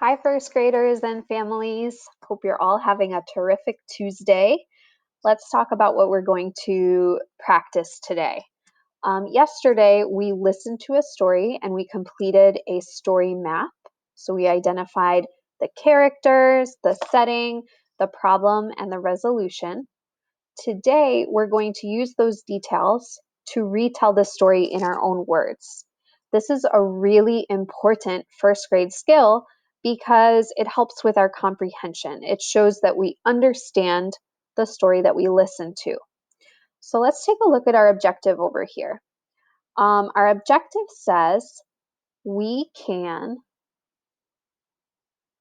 Hi, first graders and families. Hope you're all having a terrific Tuesday. Let's talk about what we're going to practice today. Yesterday, we listened to a story and we completed a story map. So we identified the characters, the setting, the problem, and the resolution. Today, we're going to use those details to retell the story in our own words. This is a really important first grade skill because it helps with our comprehension. It shows that we understand the story that we listen to. So let's take a look at our objective over here. Our objective says we can,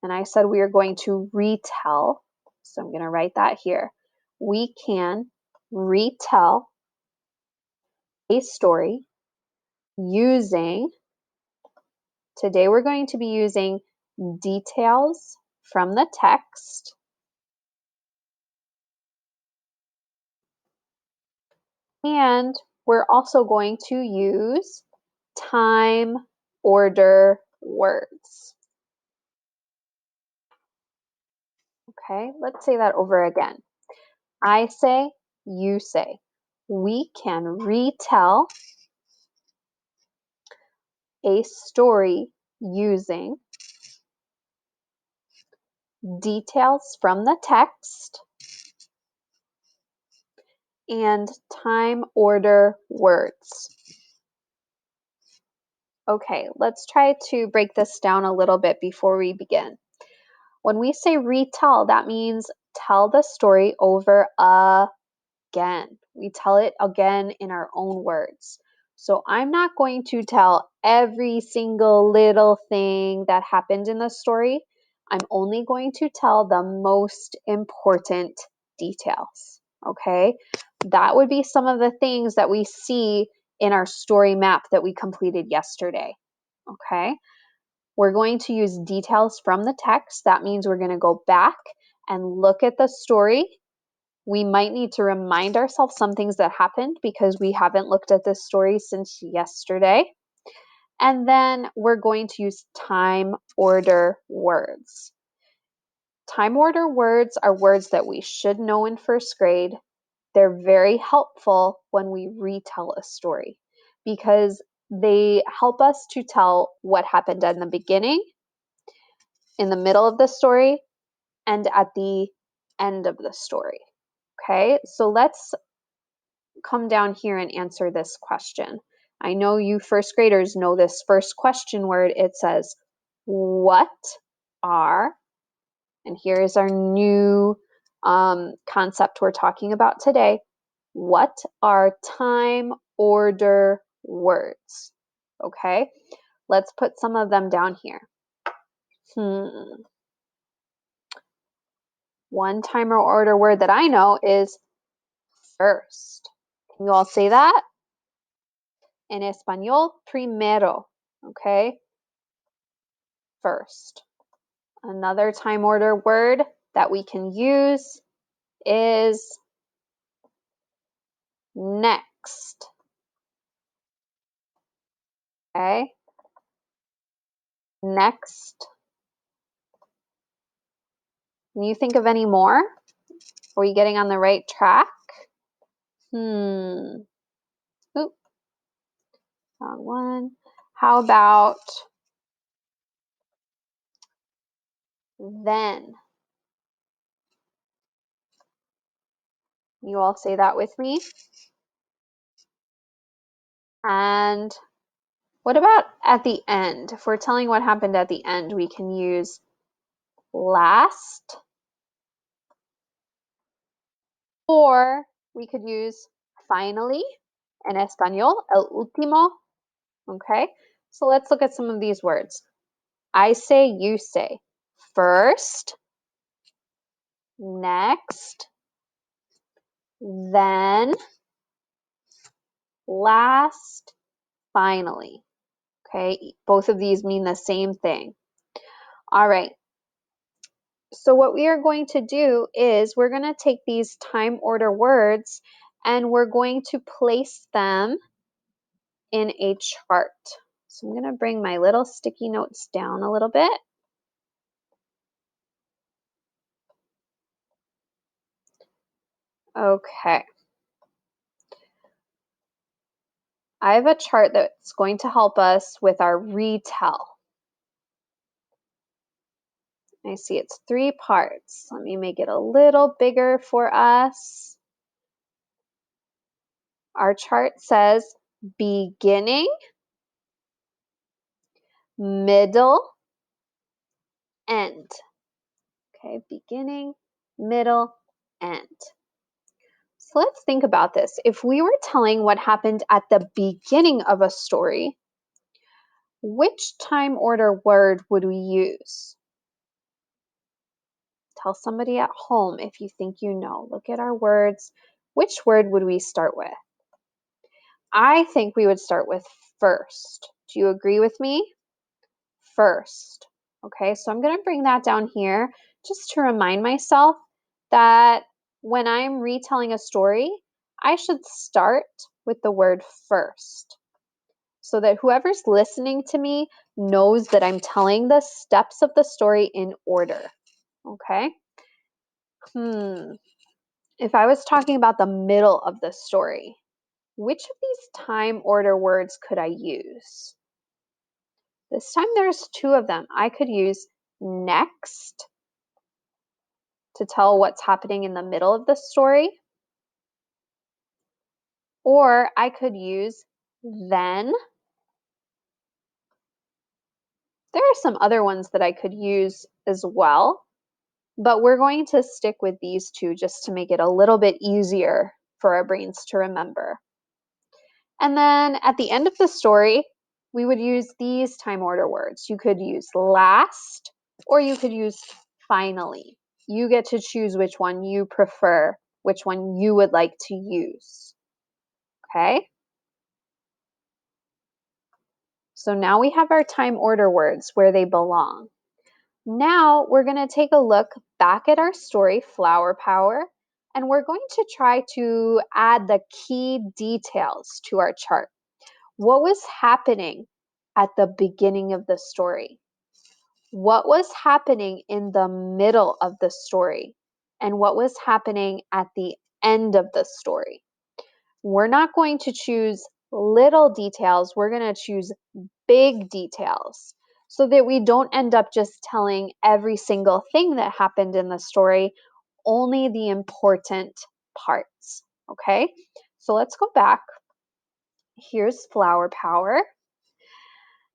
and I said we are going to retell, so I'm going to write that here. We can retell a story today we're going to be using details from the text and we're also going to use time order words. Okay, let's say that over again. I say, you say. We can retell a story using details from the text and time order words. Okay, let's try to break this down a little bit before we begin. When we say retell, that means tell the story over again. We tell it again in our own words. So I'm not going to tell every single little thing that happened in the story. I'm only going to tell the most important details, okay? That would be some of the things that we see in our story map that we completed yesterday, okay? We're going to use details from the text. That means we're going to go back and look at the story. We might need to remind ourselves some things that happened because we haven't looked at this story since yesterday. And then we're going to use time order words. Time order words are words that we should know in first grade. They're very helpful when we retell a story because they help us to tell what happened in the beginning, in the middle of the story, and at the end of the story. Okay, so let's come down here and answer this question. I know you first graders know this first question word. It says, what are, and here is our new concept we're talking about today. What are time order words? Okay, let's put some of them down here. One time order word that I know is first. Can you all say that? En español, primero. Okay, first. Another time order word that we can use is next. Okay, next. Can you think of any more? Are we getting on the right track? Oop. Wrong one. How about then? You all say that with me. And what about at the end? If we're telling what happened at the end, we can use last, or we could use finally, en español, el último. Okay, so let's look at some of these words. I say, you say. First, next, then, last, finally. Okay, both of these mean the same thing. All right, so what we are going to do is we're going to take these time order words and we're going to place them in a chart. So I'm going to bring my little sticky notes down a little bit. Okay. I have a chart that's going to help us with our retell. I see it's 3 parts. Let me make it a little bigger for us. Our chart says beginning, middle, end. Okay, beginning, middle, end. So let's think about this. If we were telling what happened at the beginning of a story, which time order word would we use? Tell somebody at home if you think you know. Look at our words. Which word would we start with? I think we would start with first. Do you agree with me? First. Okay, so I'm going to bring that down here just to remind myself that when I'm retelling a story, I should start with the word first so that whoever's listening to me knows that I'm telling the steps of the story in order. Okay? If I was talking about the middle of the story, which of these time order words could I use? This time there's 2 of them. I could use next to tell what's happening in the middle of the story, or I could use then. There are some other ones that I could use as well, but we're going to stick with these 2 just to make it a little bit easier for our brains to remember. And then at the end of the story, we would use these time order words. You could use last, or you could use finally. You get to choose which one you prefer, which one you would like to use. Okay? So now we have our time order words where they belong. Now we're going to take a look back at our story, Flower Power, and we're going to try to add the key details to our chart. What was happening at the beginning of the story? What was happening in the middle of the story? And what was happening at the end of the story? We're not going to choose little details. We're going to choose big details so that we don't end up just telling every single thing that happened in the story, only the important parts. Okay, so let's go back. Here's Flower Power.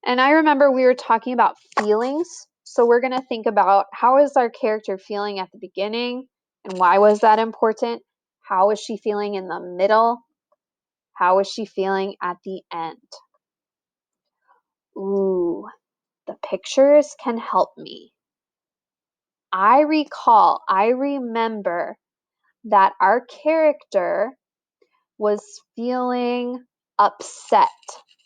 And I remember we were talking about feelings. So we're going to think about how is our character feeling at the beginning and why was that important? How is she feeling in the middle? How is she feeling at the end? Ooh, the pictures can help me. I remember that our character was feeling upset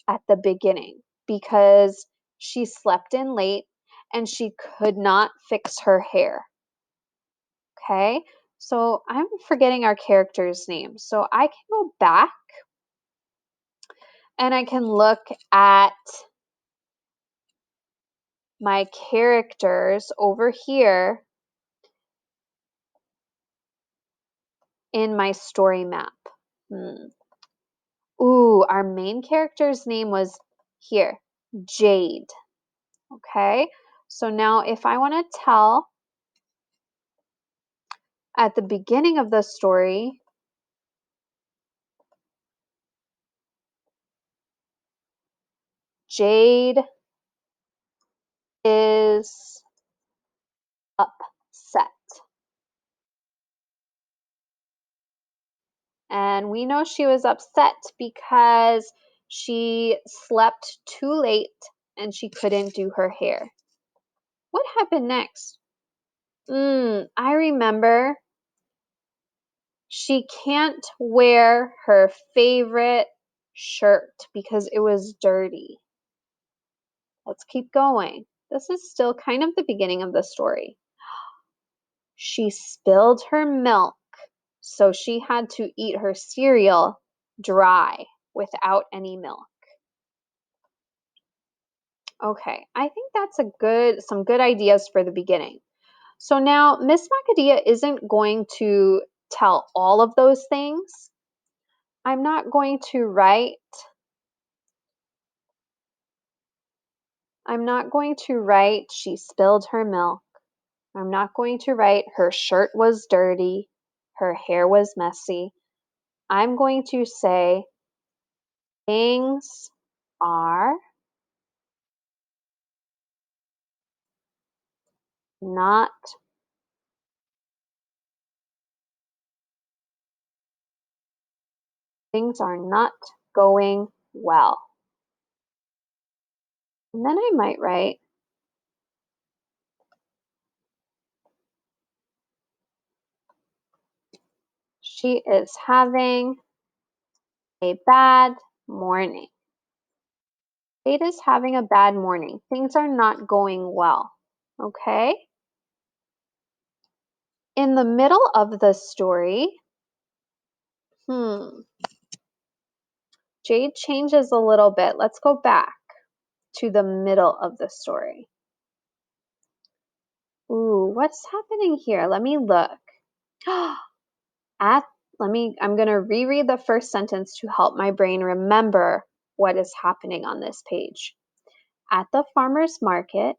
at the beginning because she slept in late and she could not fix her hair. Okay, so I'm forgetting our character's name. So I can go back and I can look at my characters over here in my story map. Ooh, our main character's name was here, Jade. Okay, so now if I want to tell at the beginning of the story, Jade is upset. And we know she was upset because she slept too late and she couldn't do her hair. What happened next? I remember she can't wear her favorite shirt because it was dirty. Let's keep going. This is still kind of the beginning of the story. She spilled her milk, so she had to eat her cereal dry without any milk. Okay, I think that's some good ideas for the beginning. So now Miss Makadia isn't going to tell all of those things. I'm not going to write she spilled her milk. I'm not going to write her shirt was dirty, her hair was messy. I'm going to say things are not things are not going well. And then I might write she is having a bad morning. Kate is having a bad morning. Things are not going well. Okay? In the middle of the story, Jade changes a little bit. Let's go back to the middle of the story. Ooh, what's happening here? Let me look. I'm going to reread the first sentence to help my brain remember what is happening on this page. At the farmer's market,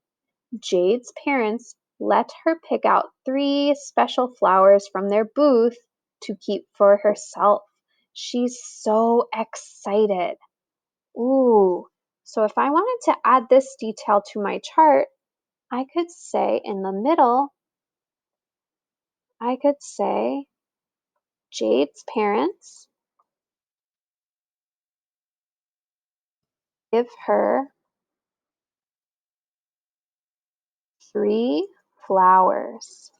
Jade's parents let her pick out 3 special flowers from their booth to keep for herself. She's so excited. Ooh, so if I wanted to add this detail to my chart, I could say in the middle, I could say Jade's parents give her 3 flowers.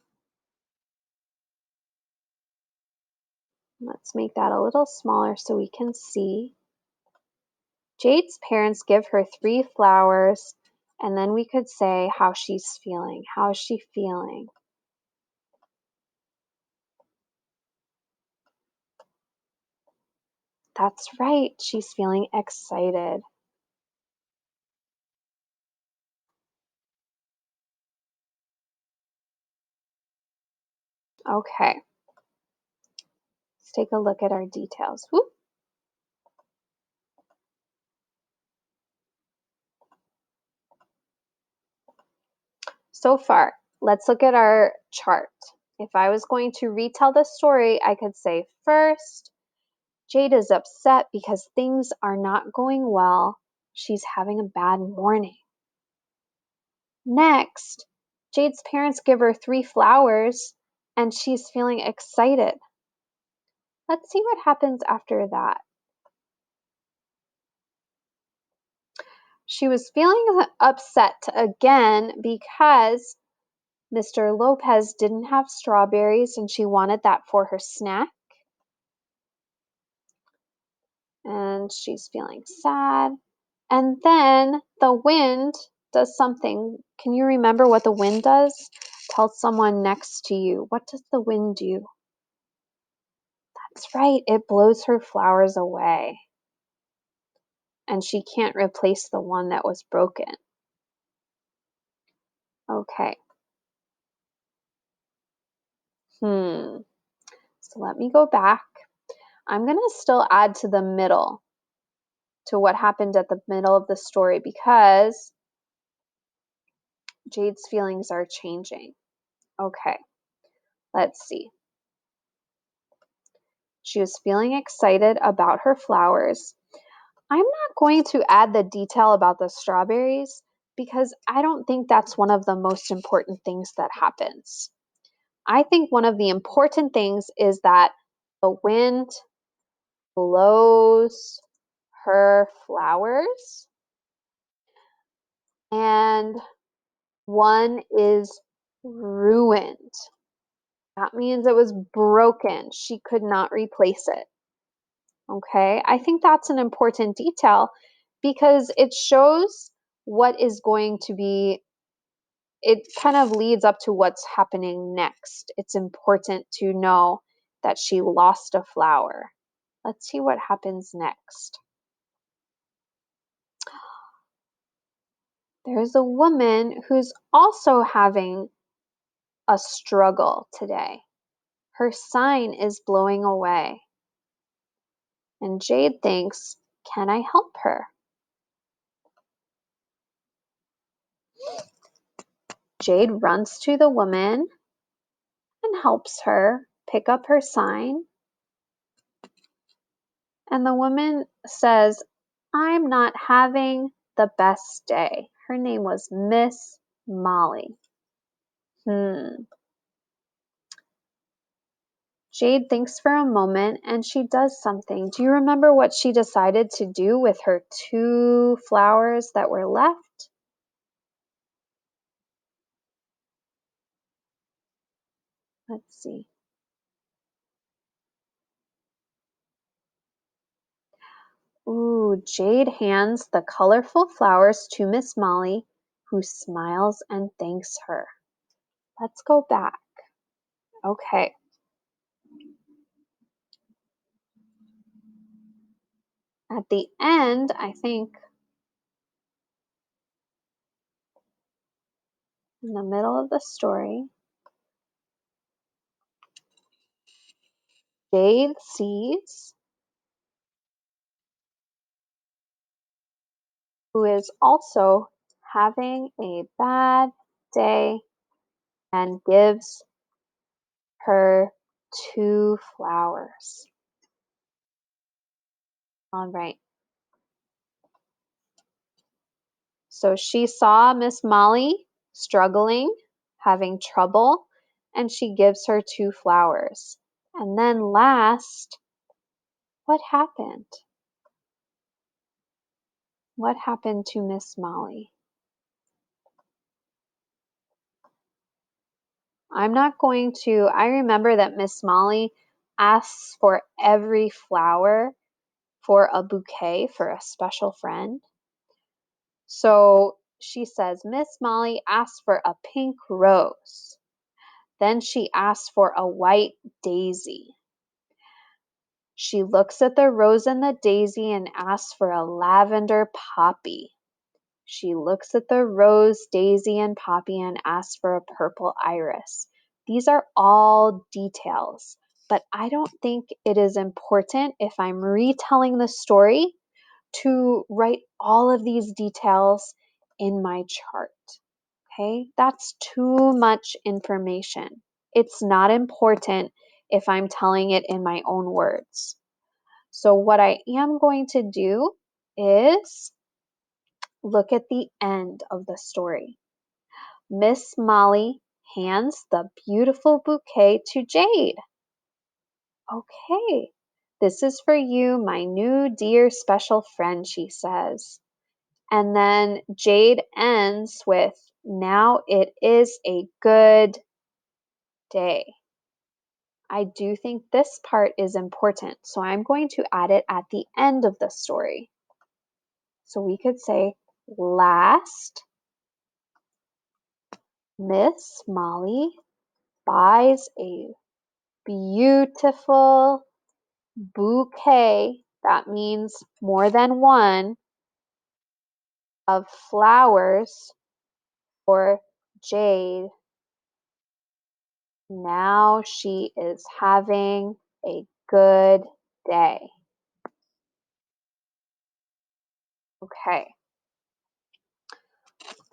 Let's make that a little smaller so we can see. Jade's parents give her 3 flowers, and then we could say how she's feeling. How is she feeling? That's right, she's feeling excited. Okay, let's take a look at our details. Whoop. So far, let's look at our chart. If I was going to retell the story, I could say first, Jade is upset because things are not going well. She's having a bad morning. Next, Jade's parents give her 3 flowers and she's feeling excited. Let's see what happens after that. She was feeling upset again because Mr. Lopez didn't have strawberries and she wanted that for her snack. And she's feeling sad. And then the wind does something. Can you remember what the wind does? Tell someone next to you. What does the wind do? That's right, it blows her flowers away. And she can't replace the one that was broken. Okay. So let me go back. I'm going to still add to the middle, to what happened at the middle of the story, because Jade's feelings are changing. Okay, let's see. She was feeling excited about her flowers. I'm not going to add the detail about the strawberries because I don't think that's one of the most important things that happens. I think one of the important things is that the wind blows her flowers and one is ruined. That means it was broken. She could not replace it. Okay, I think that's an important detail because it shows what is going to be, it kind of leads up to what's happening next. It's important to know that she lost a flower. Let's see what happens next. There's a woman who's also having a struggle today. Her sign is blowing away. And Jade thinks, can I help her? Jade runs to the woman and helps her pick up her sign. And the woman says, I'm not having the best day. Her name was Miss Molly. Jade thinks for a moment and she does something. Do you remember what she decided to do with her 2 flowers that were left? Let's see. Ooh, Jade hands the colorful flowers to Miss Molly, who smiles and thanks her. Let's go back. Okay. At the end, I think, in the middle of the story, Jade sees who is also having a bad day and gives her 2 flowers. All right. So she saw Miss Molly struggling, having trouble, and she gives her 2 flowers. And then last, what happened? What happened to Miss Molly? I remember that Miss Molly asks for every flower for a bouquet for a special friend. So she says, Miss Molly asked for a pink rose. Then she asks for a white daisy. She looks at the rose and the daisy and asks for a lavender poppy. She looks at the rose, daisy, and poppy and asks for a purple iris. These are all details, but I don't think it is important if I'm retelling the story to write all of these details in my chart. Okay, that's too much information. It's not important if I'm telling it in my own words. So what I am going to do is look at the end of the story. Miss Molly hands the beautiful bouquet to Jade. Okay, this is for you, my new dear special friend, she says. And then Jade ends with, now it is a good day. I do think this part is important, so I'm going to add it at the end of the story. So we could say, last, Miss Molly buys a beautiful bouquet, that means more than one, of flowers for Jade. Now she is having a good day. Okay.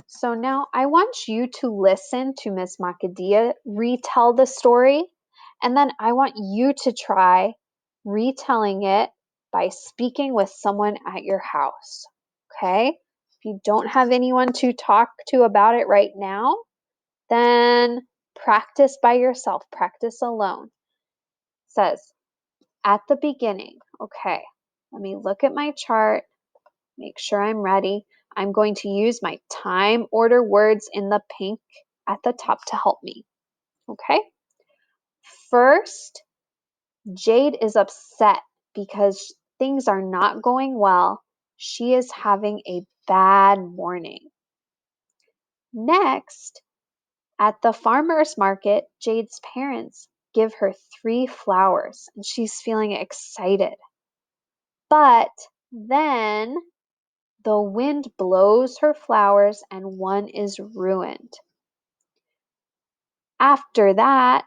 So now I want you to listen to Miss Makadia retell the story, and then I want you to try retelling it by speaking with someone at your house. Okay? If you don't have anyone to talk to about it right now, then practice by yourself, practice alone. It says, at the beginning, okay, let me look at my chart, make sure I'm ready. I'm going to use my time order words in the pink at the top to help me. Okay? First, Jade is upset because things are not going well. She is having a bad morning. Next, at the farmer's market, Jade's parents give her 3 flowers and she's feeling excited. But then the wind blows her flowers and one is ruined. After that,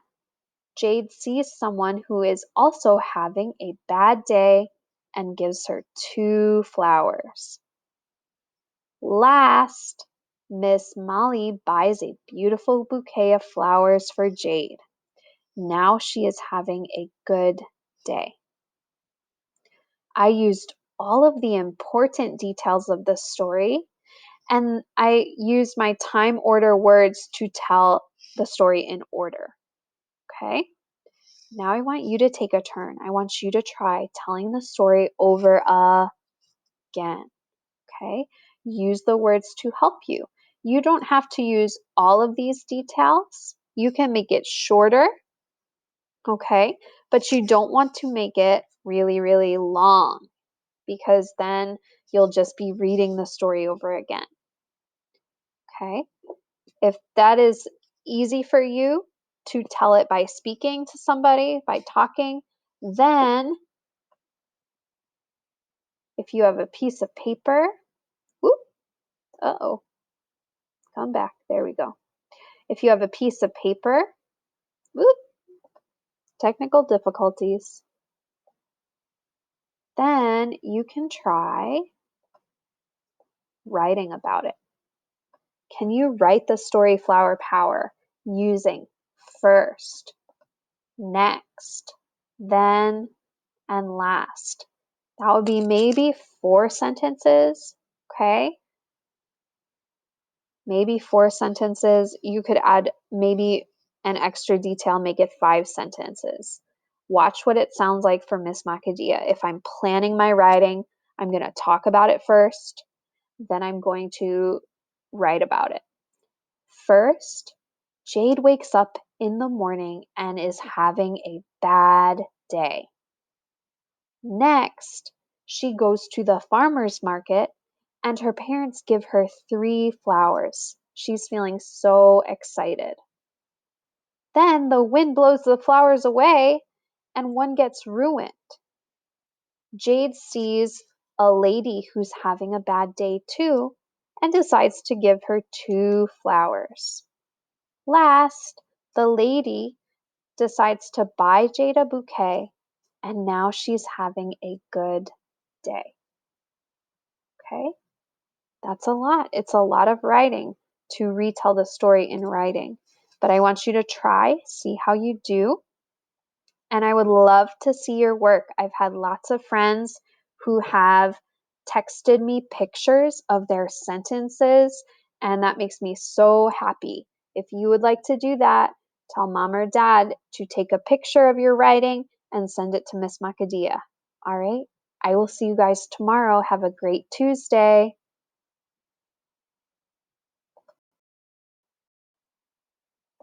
Jade sees someone who is also having a bad day and gives her 2 flowers. Last, Miss Molly buys a beautiful bouquet of flowers for Jade. Now she is having a good day. I used all of the important details of the story, and I used my time order words to tell the story in order. Okay? Now I want you to take a turn. I want you to try telling the story over again. Okay? Use the words to help you. You don't have to use all of these details. You can make it shorter, okay? But you don't want to make it really, really long because then you'll just be reading the story over again. Okay? If that is easy for you to tell it by speaking to somebody, by talking, then if you have a piece of paper, whoop, uh-oh, come back, there we go. If you have a piece of paper, whoop, technical difficulties, then you can try writing about it. Can you write the story Flower Power using first, next, then, and last? That would be maybe 4 sentences, okay? Maybe 4 sentences. You could add maybe an extra detail, make it 5 sentences. Watch what it sounds like for Miss Makadia. If I'm planning my writing, I'm going to talk about it first, then I'm going to write about it. First, Jade wakes up in the morning and is having a bad day. Next, she goes to the farmer's market and her parents give her 3 flowers. She's feeling so excited. Then the wind blows the flowers away and one gets ruined. Jade sees a lady who's having a bad day too and decides to give her 2 flowers. Last, the lady decides to buy Jade a bouquet and now she's having a good day. Okay? That's a lot. It's a lot of writing to retell the story in writing. But I want you to try, see how you do. And I would love to see your work. I've had lots of friends who have texted me pictures of their sentences, and that makes me so happy. If you would like to do that, tell mom or dad to take a picture of your writing and send it to Miss Makadia. All right? I will see you guys tomorrow. Have a great Tuesday.